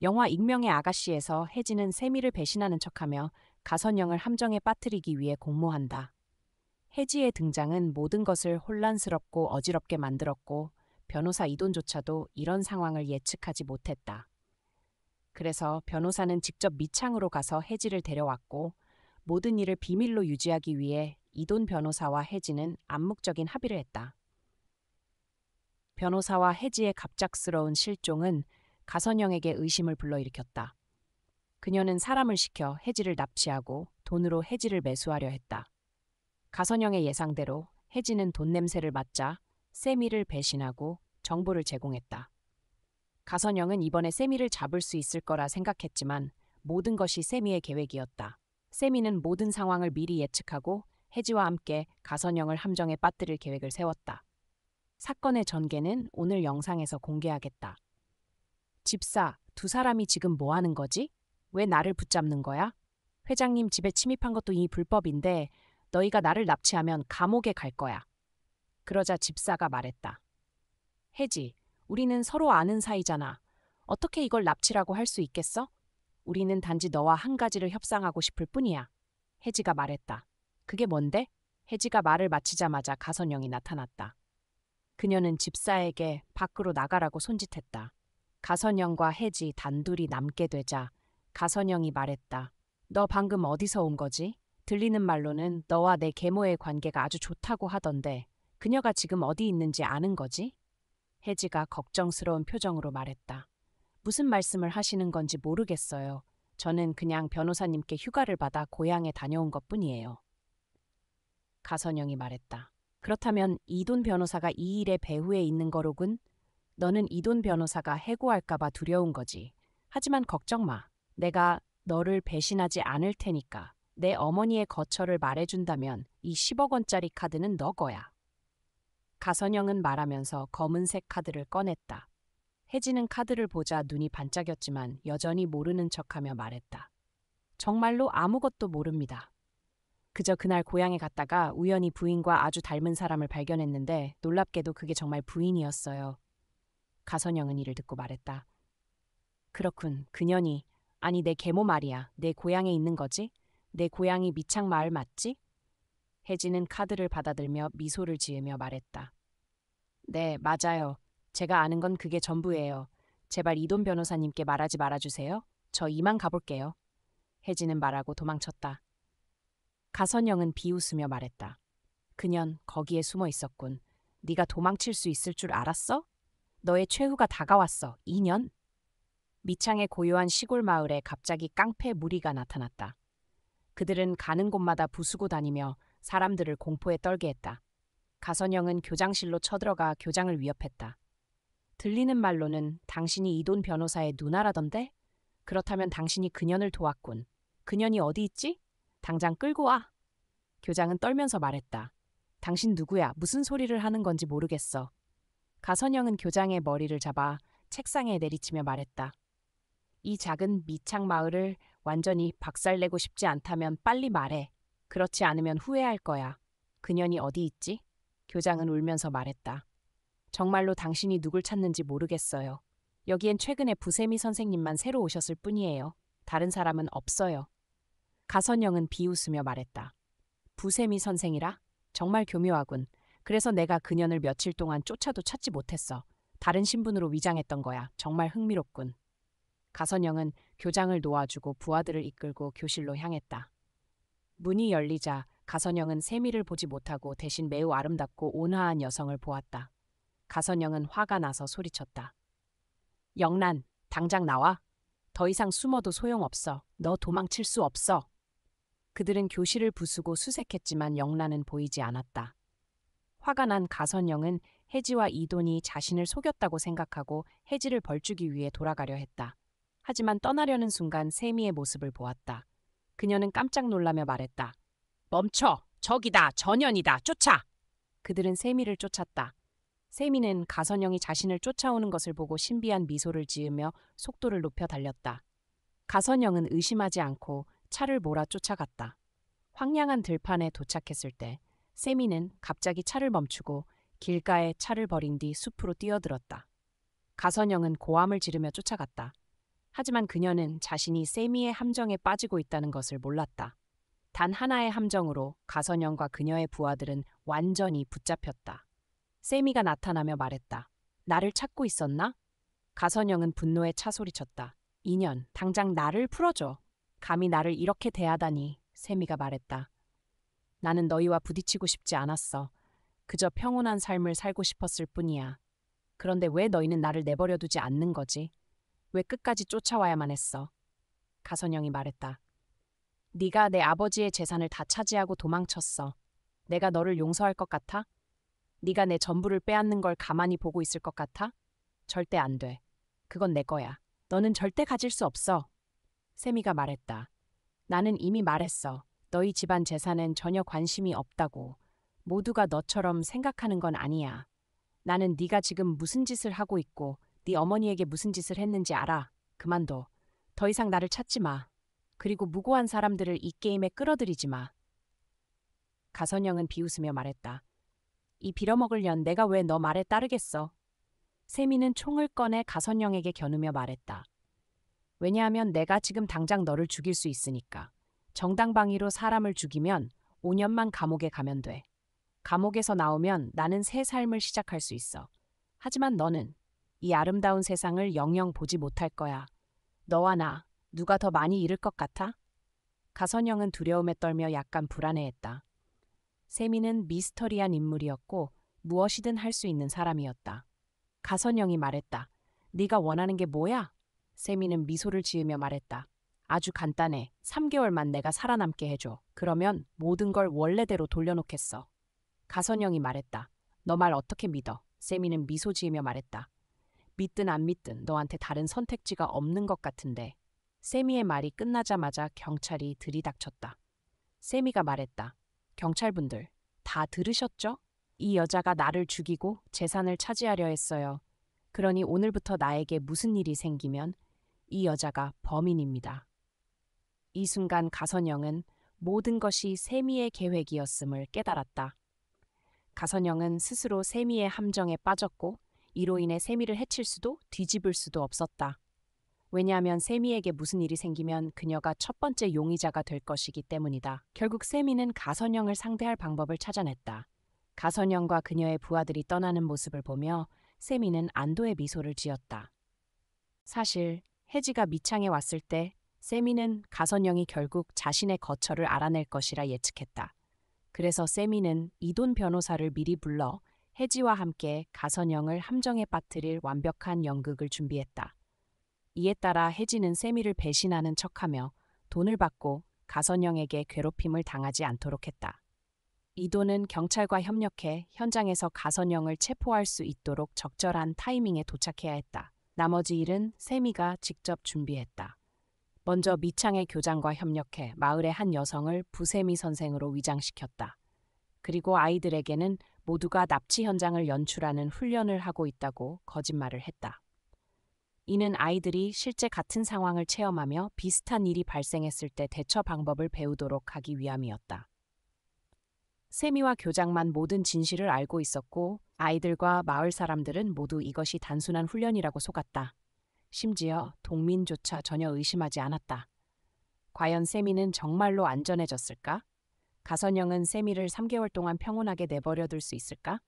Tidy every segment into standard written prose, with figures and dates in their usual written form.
영화 익명의 아가씨에서 혜진은 세미를 배신하는 척하며 가선영을 함정에 빠뜨리기 위해 공모한다. 혜지의 등장은 모든 것을 혼란스럽고 어지럽게 만들었고 변호사 이돈조차도 이런 상황을 예측하지 못했다. 그래서 변호사는 직접 미창으로 가서 혜지를 데려왔고 모든 일을 비밀로 유지하기 위해 이돈 변호사와 혜지는 암묵적인 합의를 했다. 변호사와 혜지의 갑작스러운 실종은 가선영에게 의심을 불러일으켰다. 그녀는 사람을 시켜 혜지를 납치하고 돈으로 혜지를 매수하려 했다. 가선영의 예상대로 혜지는 돈 냄새를 맡자 세미를 배신하고 정보를 제공했다. 가선영은 이번에 세미를 잡을 수 있을 거라 생각했지만 모든 것이 세미의 계획이었다. 세미는 모든 상황을 미리 예측하고 혜지와 함께 가선영을 함정에 빠뜨릴 계획을 세웠다. 사건의 전개는 오늘 영상에서 공개하겠다. 집사, 두 사람이 지금 뭐 하는 거지? 왜 나를 붙잡는 거야? 회장님 집에 침입한 것도 이미 불법인데 너희가 나를 납치하면 감옥에 갈 거야. 그러자 집사가 말했다. 혜지, 우리는 서로 아는 사이잖아. 어떻게 이걸 납치라고 할 수 있겠어? 우리는 단지 너와 한 가지를 협상하고 싶을 뿐이야. 혜지가 말했다. 그게 뭔데? 혜지가 말을 마치자마자 가선영이 나타났다. 그녀는 집사에게 밖으로 나가라고 손짓했다. 가선영과 혜지 단둘이 남게 되자 가선영이 말했다. 너 방금 어디서 온 거지? 들리는 말로는 너와 내 계모의 관계가 아주 좋다고 하던데 그녀가 지금 어디 있는지 아는 거지? 혜지가 걱정스러운 표정으로 말했다. 무슨 말씀을 하시는 건지 모르겠어요. 저는 그냥 변호사님께 휴가를 받아 고향에 다녀온 것뿐이에요. 가선영이 말했다. 그렇다면 이돈 변호사가 이 일의 배후에 있는 거로군? 너는 이돈 변호사가 해고할까봐 두려운 거지. 하지만 걱정 마. 내가 너를 배신하지 않을 테니까. 내 어머니의 거처를 말해준다면 이 10억 원짜리 카드는 너 거야. 가선영은 말하면서 검은색 카드를 꺼냈다. 혜지는 카드를 보자 눈이 반짝였지만 여전히 모르는 척하며 말했다. 정말로 아무것도 모릅니다. 그저 그날 고향에 갔다가 우연히 부인과 아주 닮은 사람을 발견했는데 놀랍게도 그게 정말 부인이었어요. 가선영은 이를 듣고 말했다. 그렇군, 그년이. 아니 내 계모 말이야. 내 고향에 있는 거지? 내 고향이 미창마을 맞지? 혜지는 카드를 받아들며 미소를 지으며 말했다. 네, 맞아요. 제가 아는 건 그게 전부예요. 제발 이돈 변호사님께 말하지 말아주세요. 저 이만 가볼게요. 혜지는 말하고 도망쳤다. 가선영은 비웃으며 말했다. 그년 거기에 숨어 있었군. 네가 도망칠 수 있을 줄 알았어? 너의 최후가 다가왔어. 2년? 미창의 고요한 시골 마을에 갑자기 깡패 무리가 나타났다. 그들은 가는 곳마다 부수고 다니며 사람들을 공포에 떨게 했다. 가선영은 교장실로 쳐들어가 교장을 위협했다. 들리는 말로는 당신이 이돈 변호사의 누나라던데? 그렇다면 당신이 그년을 도왔군. 그년이 어디 있지? 당장 끌고 와. 교장은 떨면서 말했다. 당신 누구야? 무슨 소리를 하는 건지 모르겠어. 가선영은 교장의 머리를 잡아 책상에 내리치며 말했다. 이 작은 미창 마을을 완전히 박살내고 싶지 않다면 빨리 말해. 그렇지 않으면 후회할 거야. 그년이 어디 있지? 교장은 울면서 말했다. 정말로 당신이 누굴 찾는지 모르겠어요. 여기엔 최근에 부세미 선생님만 새로 오셨을 뿐이에요. 다른 사람은 없어요. 가선영은 비웃으며 말했다. 부세미 선생이라? 정말 교묘하군. 그래서 내가 그년을 며칠 동안 쫓아도 찾지 못했어. 다른 신분으로 위장했던 거야. 정말 흥미롭군. 가선영은 교장을 놓아주고 부하들을 이끌고 교실로 향했다. 문이 열리자 가선영은 세미를 보지 못하고 대신 매우 아름답고 온화한 여성을 보았다. 가선영은 화가 나서 소리쳤다. 영란, 당장 나와. 더 이상 숨어도 소용없어. 너 도망칠 수 없어. 그들은 교실을 부수고 수색했지만 영란은 보이지 않았다. 화가 난 가선영은 혜지와 이돈이 자신을 속였다고 생각하고 혜지를 벌주기 위해 돌아가려 했다. 하지만 떠나려는 순간 세미의 모습을 보았다. 그녀는 깜짝 놀라며 말했다. 멈춰! 저기다! 전현이다! 쫓아! 그들은 세미를 쫓았다. 세미는 가선영이 자신을 쫓아오는 것을 보고 신비한 미소를 지으며 속도를 높여 달렸다. 가선영은 의심하지 않고 차를 몰아 쫓아갔다. 황량한 들판에 도착했을 때 세미는 갑자기 차를 멈추고 길가에 차를 버린 뒤 숲으로 뛰어들었다. 가선영은 고함을 지르며 쫓아갔다. 하지만 그녀는 자신이 세미의 함정에 빠지고 있다는 것을 몰랐다. 단 하나의 함정으로 가선영과 그녀의 부하들은 완전히 붙잡혔다. 세미가 나타나며 말했다. 나를 찾고 있었나? 가선영은 분노에 차 소리쳤다. 인연, 당장 나를 풀어줘. 감히 나를 이렇게 대하다니, 세미가 말했다. 나는 너희와 부딪히고 싶지 않았어. 그저 평온한 삶을 살고 싶었을 뿐이야. 그런데 왜 너희는 나를 내버려 두지 않는 거지? 왜 끝까지 쫓아와야만 했어? 가선영이 말했다. 네가 내 아버지의 재산을 다 차지하고 도망쳤어. 내가 너를 용서할 것 같아? 네가 내 전부를 빼앗는 걸 가만히 보고 있을 것 같아? 절대 안 돼. 그건 내 거야. 너는 절대 가질 수 없어. 세미가 말했다. 나는 이미 말했어. 너희 집안 재산엔 전혀 관심이 없다고. 모두가 너처럼 생각하는 건 아니야. 나는 네가 지금 무슨 짓을 하고 있고 네 어머니에게 무슨 짓을 했는지 알아. 그만둬. 더 이상 나를 찾지 마. 그리고 무고한 사람들을 이 게임에 끌어들이지 마. 가선영은 비웃으며 말했다. 이 빌어먹을 년 내가 왜 너 말에 따르겠어? 세미는 총을 꺼내 가선영에게 겨누며 말했다. 왜냐하면 내가 지금 당장 너를 죽일 수 있으니까. 정당방위로 사람을 죽이면 5년만 감옥에 가면 돼. 감옥에서 나오면 나는 새 삶을 시작할 수 있어. 하지만 너는 이 아름다운 세상을 영영 보지 못할 거야. 너와 나, 누가 더 많이 잃을 것 같아? 가선영은 두려움에 떨며 약간 불안해했다. 세미는 미스터리한 인물이었고 무엇이든 할 수 있는 사람이었다. 가선영이 말했다. 네가 원하는 게 뭐야? 세미는 미소를 지으며 말했다. 아주 간단해. 3개월만 내가 살아남게 해줘. 그러면 모든 걸 원래대로 돌려놓겠어. 가선영이 말했다. 너 말 어떻게 믿어? 세미는 미소 지으며 말했다. 믿든 안 믿든 너한테 다른 선택지가 없는 것 같은데. 세미의 말이 끝나자마자 경찰이 들이닥쳤다. 세미가 말했다. 경찰분들, 다 들으셨죠? 이 여자가 나를 죽이고 재산을 차지하려 했어요. 그러니 오늘부터 나에게 무슨 일이 생기면 이 여자가 범인입니다. 이 순간 가선영은 모든 것이 세미의 계획이었음을 깨달았다. 가선영은 스스로 세미의 함정에 빠졌고 이로 인해 세미를 해칠 수도 뒤집을 수도 없었다. 왜냐하면 세미에게 무슨 일이 생기면 그녀가 첫 번째 용의자가 될 것이기 때문이다. 결국 세미는 가선영을 상대할 방법을 찾아냈다. 가선영과 그녀의 부하들이 떠나는 모습을 보며 세미는 안도의 미소를 지었다. 사실 혜지가 미창에 왔을 때 세미는 가선영이 결국 자신의 거처를 알아낼 것이라 예측했다. 그래서 세미는 이돈 변호사를 미리 불러 혜지와 함께 가선영을 함정에 빠뜨릴 완벽한 연극을 준비했다. 이에 따라 혜지는 세미를 배신하는 척하며 돈을 받고 가선영에게 괴롭힘을 당하지 않도록 했다. 이돈은 경찰과 협력해 현장에서 가선영을 체포할 수 있도록 적절한 타이밍에 도착해야 했다. 나머지 일은 세미가 직접 준비했다. 먼저 미창의 교장과 협력해 마을의 한 여성을 부세미 선생으로 위장시켰다. 그리고 아이들에게는 모두가 납치 현장을 연출하는 훈련을 하고 있다고 거짓말을 했다. 이는 아이들이 실제 같은 상황을 체험하며 비슷한 일이 발생했을 때 대처 방법을 배우도록 하기 위함이었다. 세미와 교장만 모든 진실을 알고 있었고 아이들과 마을 사람들은 모두 이것이 단순한 훈련이라고 속았다. 심지어 동민조차 전혀 의심하지 않았다. 과연 세미는 정말로 안전해졌을까? 가선영은 세미를 3개월 동안 평온하게 내버려둘 수 있을까?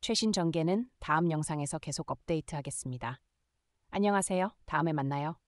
최신 전개는 다음 영상에서 계속 업데이트하겠습니다. 안녕하세요. 다음에 만나요.